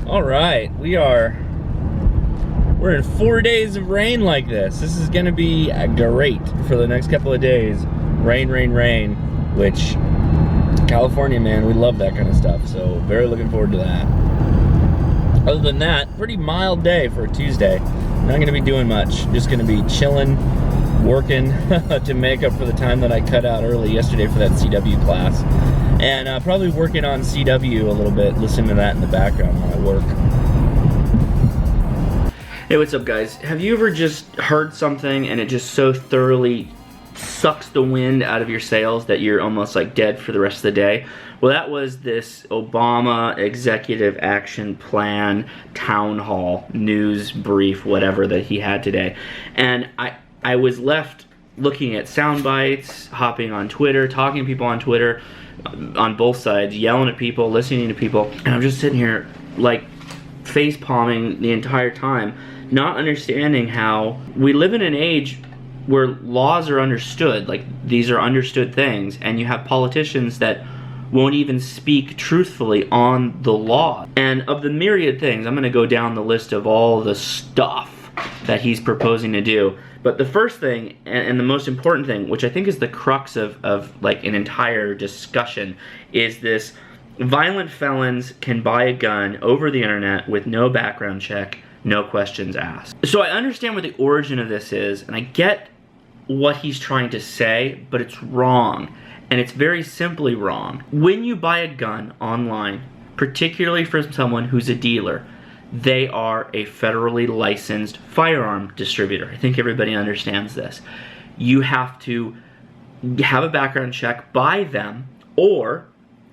All right, we're in 4 days of rain like this. This is gonna be great for the next couple of days. Rain, rain, rain, which California, man, we love that kind of stuff. So very looking forward to that. Other than that, pretty mild day for a Tuesday. Not gonna be doing much. Just gonna be chilling, working to make up for the time that I cut out early yesterday for that CW class. And probably working on CW a little bit, listening to that in the background while I work. Hey, what's up guys? Have you ever just heard something and it just so thoroughly sucks the wind out of your sails that you're almost like dead for the rest of the day? Well, that was this Obama Executive Action Plan town hall news brief, whatever that he had today. And I was left looking at sound bites, hopping on Twitter, talking to people on Twitter, on both sides, yelling at people, listening to people, and I'm just sitting here like face palming the entire time, not understanding how we live in an age where laws are understood, like these are understood things, and you have politicians that won't even speak truthfully on the law. And of the myriad things, I'm gonna go down the list of all the stuff that he's proposing to do. But the first thing, and the most important thing, which I think is the crux of like an entire discussion, is this: violent felons can buy a gun over the internet with no background check, no questions asked. So I understand what the origin of this is, and I get what he's trying to say, but it's wrong. And it's very simply wrong. When you buy a gun online, particularly from someone who's a dealer, they are a federally licensed firearm distributor. I think everybody understands this. You have to have a background check by them, or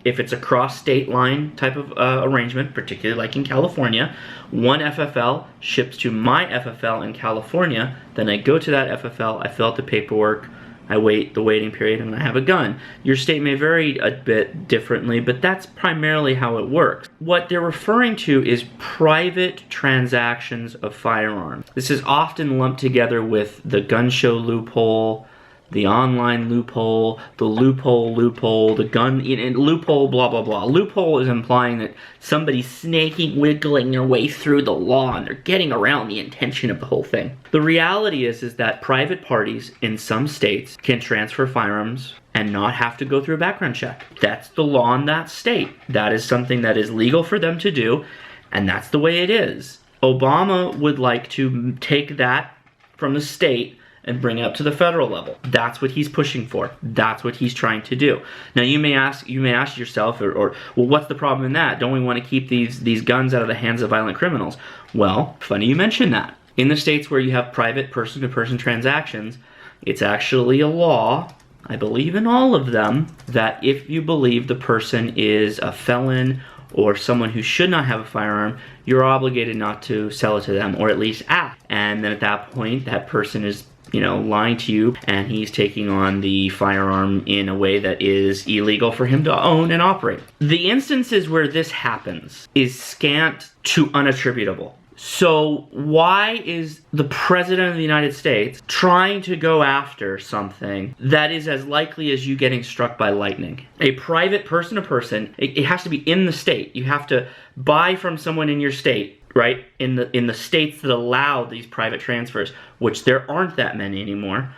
if it's a cross-state line type of arrangement, particularly like in California, one FFL ships to my FFL in California, then I go to that FFL, I fill out the paperwork, I wait the waiting period, and I have a gun. Your state may vary a bit differently, but that's primarily how it works. What they're referring to is private transactions of firearms. This is often lumped together with the gun show loophole, the online loophole, the loophole, the gun and loophole, blah, blah, blah. Loophole is implying that somebody's snaking, wiggling their way through the law and they're getting around the intention of the whole thing. The reality is that private parties in some states can transfer firearms and not have to go through a background check. That's the law in that state. That is something that is legal for them to do, and that's the way it is. Obama would like to take that from the state and bring it up to the federal level. That's what he's pushing for. That's what he's trying to do. Now you may ask yourself, well, what's the problem in that? Don't we want to keep these guns out of the hands of violent criminals? Well, funny you mention that. In the states where you have private person-to-person transactions, it's actually a law, I believe in all of them, that if you believe the person is a felon or someone who should not have a firearm, you're obligated not to sell it to them, or at least ask. And then at that point, that person is lying to you, and he's taking on the firearm in a way that is illegal for him to own and operate. The instances where this happens is scant to unattributable. So why is the President of the United States trying to go after something that is as likely as you getting struck by lightning? A private person-to-person, it has to be in the state. You have to buy from someone in your state, right? In the states that allow these private transfers, which there aren't that many anymore.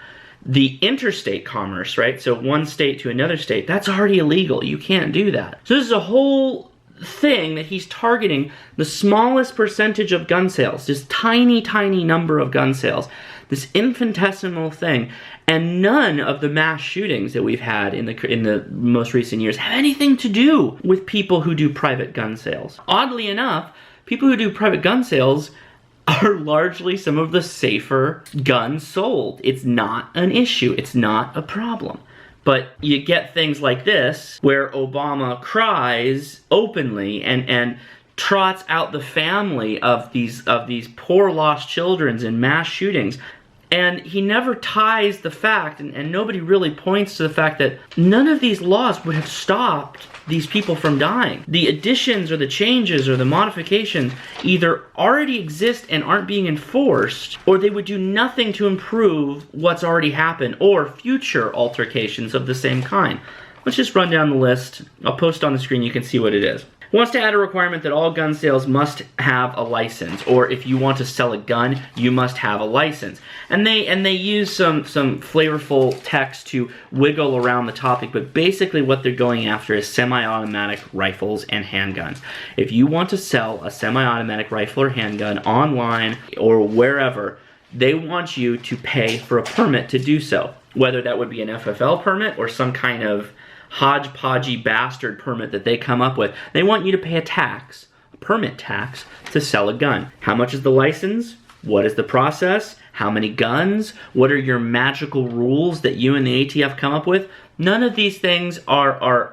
The interstate commerce, right? So one state to another state, that's already illegal. You can't do that. So this is a whole thing that he's targeting the smallest percentage of gun sales, this tiny, tiny number of gun sales, this infinitesimal thing, and none of the mass shootings that we've had in the most recent years have anything to do with people who do private gun sales. Oddly enough, people who do private gun sales are largely some of the safer guns sold. It's not an issue. It's not a problem. But you get things like this, where Obama cries openly and trots out the family of these poor lost children in mass shootings. And he never ties the fact, and nobody really points to the fact that none of these laws would have stopped these people from dying. The additions or the changes or the modifications either already exist and aren't being enforced, or they would do nothing to improve what's already happened or future altercations of the same kind. Let's just run down the list. I'll post on the screen, you can see what it is. Wants to add a requirement that all gun sales must have a license, or if you want to sell a gun, you must have a license. And they use some flavorful text to wiggle around the topic, but basically what they're going after is semi-automatic rifles and handguns. If you want to sell a semi-automatic rifle or handgun online or wherever, they want you to pay for a permit to do so. Whether that would be an FFL permit or some kind of hodgepodgey bastard permit that they come up with. They want you to pay a tax, a permit tax, to sell a gun. How much is the license? What is the process? How many guns? What are your magical rules that you and the ATF come up with? None of these things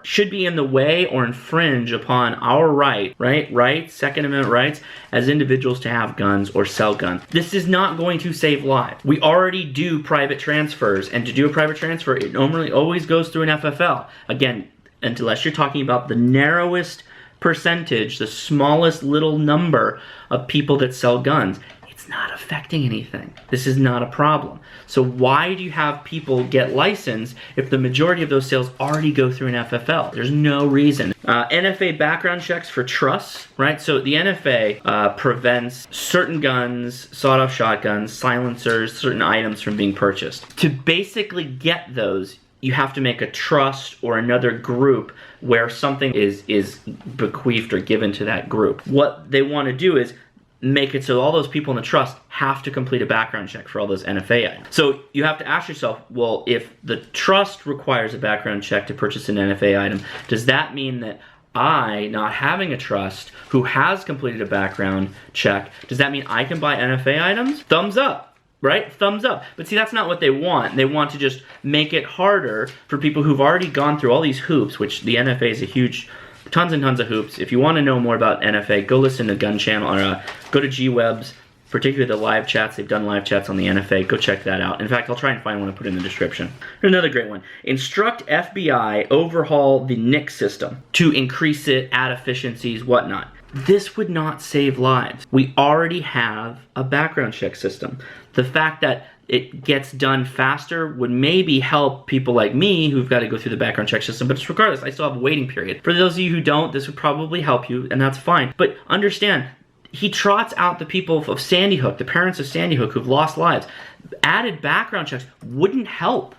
should be in the way or infringe upon our rights, Second Amendment rights, as individuals to have guns or sell guns. This is not going to save lives. We already do private transfers, and to do a private transfer, it normally always goes through an FFL. Again, unless you're talking about the narrowest percentage, the smallest little number of people that sell guns. It's not affecting anything. This is not a problem. So why do you have people get licensed if the majority of those sales already go through an FFL? There's no reason. NFA background checks for trusts, right? So the NFA prevents certain guns, sawed-off shotguns, silencers, certain items from being purchased. To basically get those, you have to make a trust or another group where something is bequeathed or given to that group. What they want to do is make it so all those people in the trust have to complete a background check for all those NFA items. So you have to ask yourself, well, if the trust requires a background check to purchase an NFA item, does that mean that I, not having a trust, who has completed a background check, does that mean I can buy NFA items? Thumbs up, right? Thumbs up. But see, that's not what they want. They want to just make it harder for people who've already gone through all these hoops, which the NFA is a huge, tons and tons of hoops. If you want to know more about NFA, go listen to Gun Channel, or go to G-Webs, particularly the live chats. They've done live chats on the NFA. Go check that out. In fact, I'll try and find one and put it in the description. Here's another great one. Instruct FBI overhaul the NICS system to increase it, add efficiencies, whatnot. This would not save lives. We already have a background check system. The fact that it gets done faster would maybe help people like me who've got to go through the background check system, but regardless, I still have a waiting period. For those of you who don't, this would probably help you, and that's fine. But understand, he trots out the people of Sandy Hook, the parents of Sandy Hook who've lost lives. Added background checks wouldn't help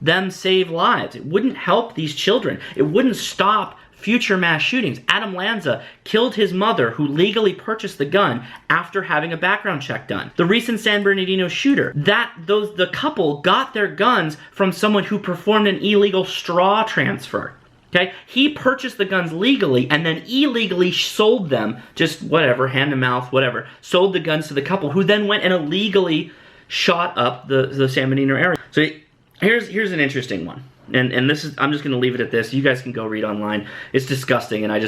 them save lives. It wouldn't help these children. It wouldn't stop future mass shootings. Adam Lanza killed his mother, who legally purchased the gun after having a background check done. The recent San Bernardino shooter, the couple got their guns from someone who performed an illegal straw transfer. Okay? He purchased the guns legally and then illegally sold them, just whatever, hand to mouth, whatever, sold the guns to the couple, who then went and illegally shot up the San Bernardino area. So here's an interesting one. And this is, I'm just going to leave it at this. You guys can go read online. It's disgusting, and I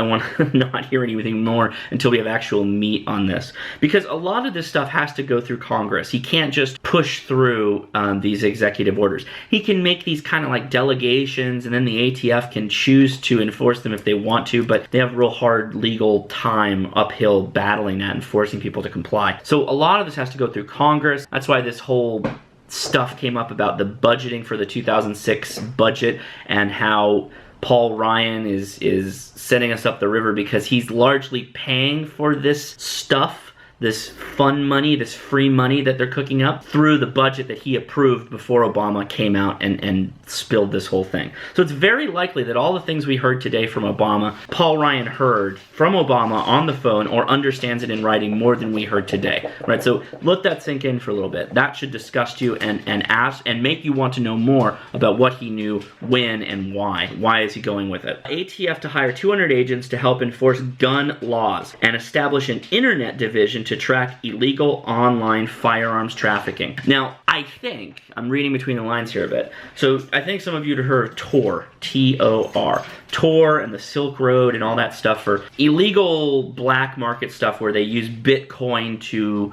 want to not hear anything more until we have actual meat on this. Because a lot of this stuff has to go through Congress. He can't just push through these executive orders. He can make these kind of like delegations, and then the ATF can choose to enforce them if they want to, but they have real hard legal time uphill battling that and forcing people to comply. So a lot of this has to go through Congress. That's why this whole stuff came up about the budgeting for the 2006 budget and how Paul Ryan is setting us up the river because he's largely paying for this stuff, this fun money, this free money that they're cooking up through the budget that he approved before Obama came out and spilled this whole thing. So it's very likely that all the things we heard today from Obama, Paul Ryan heard from Obama on the phone or understands it in writing more than we heard today, right? So let that sink in for a little bit. That should disgust you and ask and make you want to know more about what he knew, when, and why. Why is he going with it? ATF to hire 200 agents to help enforce gun laws and establish an internet division to track illegal online firearms trafficking. Now, I think, I'm reading between the lines here a bit, so I think some of you have heard of Tor, T-O-R. Tor and the Silk Road and all that stuff for illegal black market stuff where they use Bitcoin to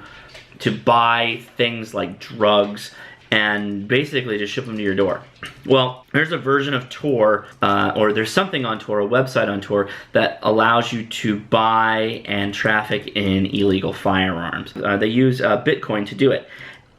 buy things like drugs and basically just ship them to your door. Well, there's a version of Tor, or there's something on Tor, a website on Tor, that allows you to buy and traffic in illegal firearms. They use Bitcoin to do it.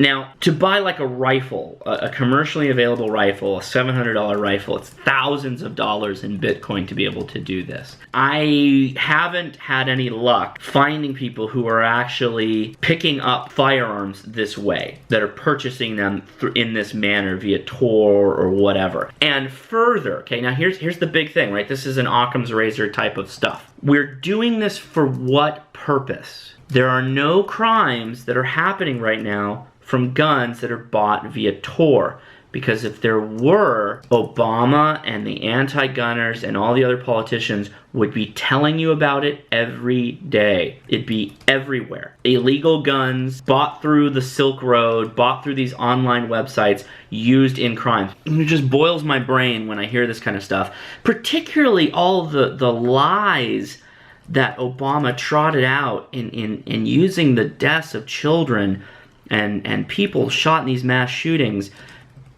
Now, to buy like a rifle, a commercially available rifle, a $700 rifle, it's thousands of dollars in Bitcoin to be able to do this. I haven't had any luck finding people who are actually picking up firearms this way, that are purchasing them in this manner via Tor or whatever. And further, okay, now here's the big thing, right? This is an Occam's razor type of stuff. We're doing this for what purpose? There are no crimes that are happening right now from guns that are bought via Tor. Because if there were, Obama and the anti-gunners and all the other politicians would be telling you about it every day. It'd be everywhere. Illegal guns bought through the Silk Road, bought through these online websites, used in crimes. It just boils my brain when I hear this kind of stuff. Particularly all the lies that Obama trotted out in using the deaths of children and people shot in these mass shootings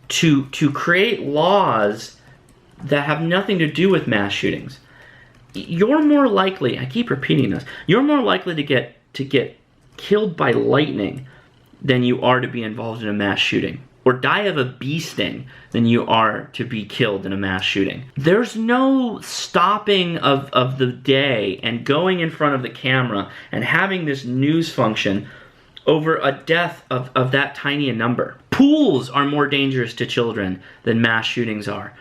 to create laws that have nothing to do with mass shootings. You're more likely, I keep repeating this, you're more likely to get killed by lightning than you are to be involved in a mass shooting, or die of a bee sting than you are to be killed in a mass shooting. There's no stopping of the day and going in front of the camera and having this news function over a death of that tiny a number. Pools are more dangerous to children than mass shootings are.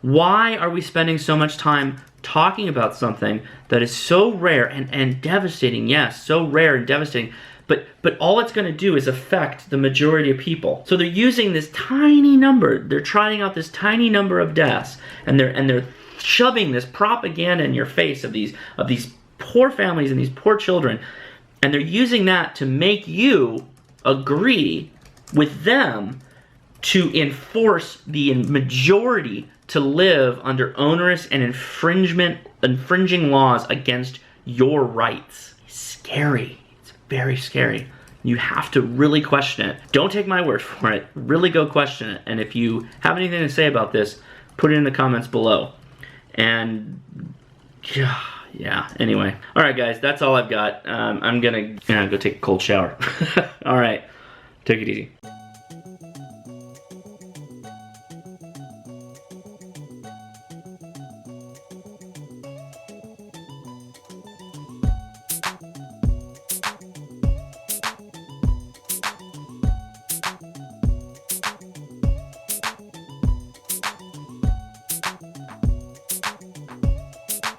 Why are we spending so much time talking about something that is so rare and devastating? Yes, so rare and devastating, but all it's gonna do is affect the majority of people. So they're using this tiny number, they're trying out this tiny number of deaths, and they're shoving this propaganda in your face of these poor families and these poor children. And they're using that to make you agree with them to enforce the majority to live under onerous and infringing laws against your rights. It's scary. It's very scary. You have to really question it. Don't take my word for it. Really go question it. And if you have anything to say about this, put it in the comments below. And yeah, anyway. Alright guys, that's all I've got. I'm gonna go take a cold shower. Alright, take it easy.